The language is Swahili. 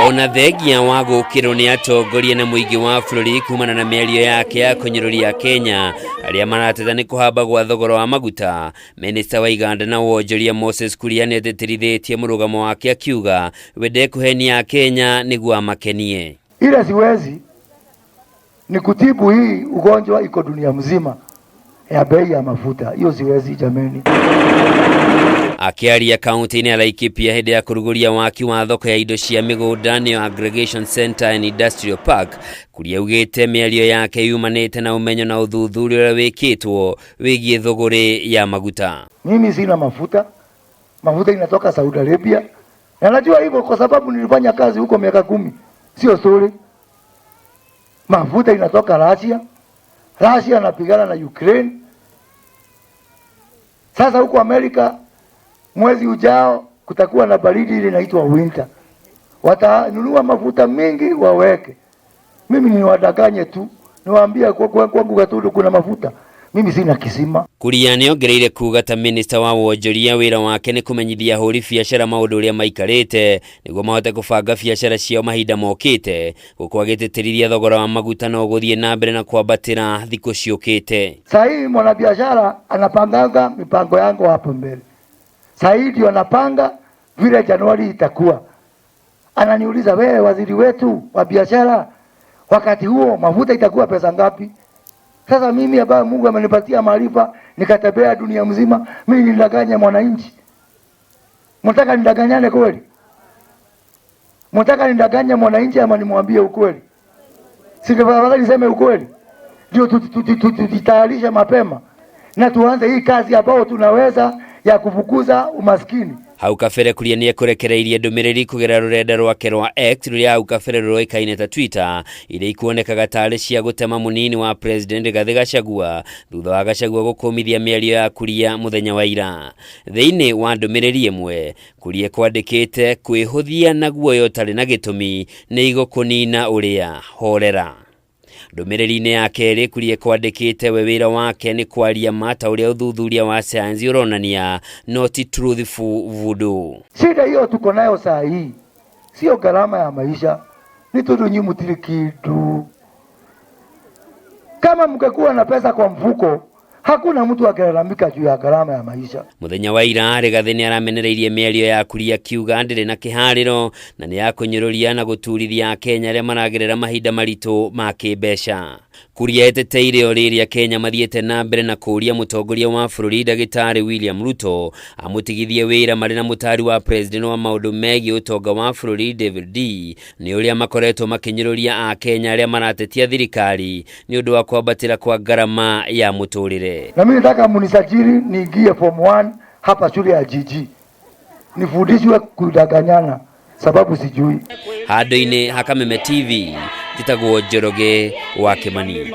Ona thegia wa gukirwo ni atongoria na muingi wa bũrũri kumana na mĩario yake ya kũnyũrũria Kenya arĩa marateta ni kuhamba gwa thogora wa maguta. Minister wa Iganda na wonjoria Moses Kuria nĩetĩtĩrithĩtie mũrũgamo wake akiuga wende kuhenia Kenya nĩguo amakenie. Ile siwezi ni kutibu hii ugonjwa iko dunia mzima ya bei ya mafuta. Hiyo siwezi jameni. Akiaria kaunti-inĩ ya Laikipia hĩndĩ ya kũrugũria waki wa thoko ya indo cia mĩgũnda nĩyo Aggregation Center and Industrial Park, Kuria ugĩte mĩario yake yumanĩte na umenyo na ũthuthuria ũrĩa wĩkĩtwo wĩgiĩ thogori ya maguta. Mimi sina mafuta. Mafuta inatoka Saudi Arabia. Na najua hivyo kwa sababu nilifanya kazi huko miaka 10. Sio story. Mafuta inatoka Russia. Russia anapigana na Ukraine. Sasa huko Amerika mwezi ujao kutakuwa na baridi ile inaitwa winter. Watanunua mafuta mengi waweke. Mimi niwadanganye tu. Niwaambia kwangu Gatundu kuna mafuta. Mimi sina kisima. Kuria nĩongereire kuga ta minister wa wonjoria wĩra wake nĩ kũmenyithia ahũri biacara maũndũ ũrĩa maikarĩte nĩguo mahote kũbanga biacara ciao mahinda mokĩte, gũkũ agĩtĩtĩrithia thogora wa maguta no gũthiĩ na mbere na kwambatĩra thikũ ciũkĩte. Sasa hii mwanabiashara anapanganga mipango yangu hapo mbele. Sasa hii ndio anapanga vile Januari itakuwa. Ananiuliza, wewe waziri wetu wa biashara, wakati huo mafuta itakuwa pesa ngapi? Sasa mimi ambaye Mungu amenipatia maarifa nikatembea dunia mzima, mimi nidanganya mwananchi. Mtaka nidanganyane kweli? Mtaka nidanganya mwananchi ama nimwambie ukweli? Singefadhali niseme ukweli. Ndio tutayarisha mapema na tuanze hii kazi ambayo tunaweza ya kufukuza umaskini. Hau kabere Kuria nĩekũrekereirie ndũmĩrĩri kũgerera rũrenda rwake rwa X rũrĩa hau kabere rũĩkaine ta Twitter iria ikuonekaga tarĩ cia gũtema mũnini wa President Rigathi Gachagua thutha wa Gachagua gũkũmithia mĩario ya Kuria mũthenya wa ira. Thĩinĩ wa ndũmĩrĩri ĩmwe Kuria kwandĩkĩte kwĩhũthia na guoya ũtarĩ na gĩtũmi nĩ igũkũnina ũrĩa horera. Ndũmĩrĩri-inĩ yake ĩrĩ Kuria kwandĩkĩte we wĩra wake nĩ kwaria mata ũrĩa ũthuthuria wa sayansi ũronania not truthful voodoo. Shida hiyo tuko nayo saa hii sio gharama ya maisha, ni tundu nyimutiri kitu. Kama mngekuwa na pesa kwa mfuko hakuna mtu angelalamika juu ya gharama ya maisha. Muthenya wa ira Rigathi nĩaramenereirie mĩario ya Kuria kiuga ndĩrĩ na kĩharĩro na nĩ ya kũnyũrũria na gũturithia Kenya arĩa maragerera mahinda maritũ ma kĩmbeca. Kuria eteteire o rĩrĩa Kenya mathiĩte na mbere na kũria mũtongoria wa bũrũri Ndagĩtarĩ William Ruto amutigithie wĩra marĩ na mũtari wa president wa maũndũ megiĩ ũtonga wa bũrũri David D nĩ ũrĩa makoretwo makĩnyũrũria a Kenya arĩa maratetia thirikari nĩ ũndũ wa kwambatĩra kwa gharama ya mũtũrĩre. Na mimi nataka munisajili niingie form 1 hapa shule ya GG. Nifundishwe kudanganyana sababu sijui. Handũ-inĩ ha Kameme TV Njĩtagwo Njoroge wa Kĩmani.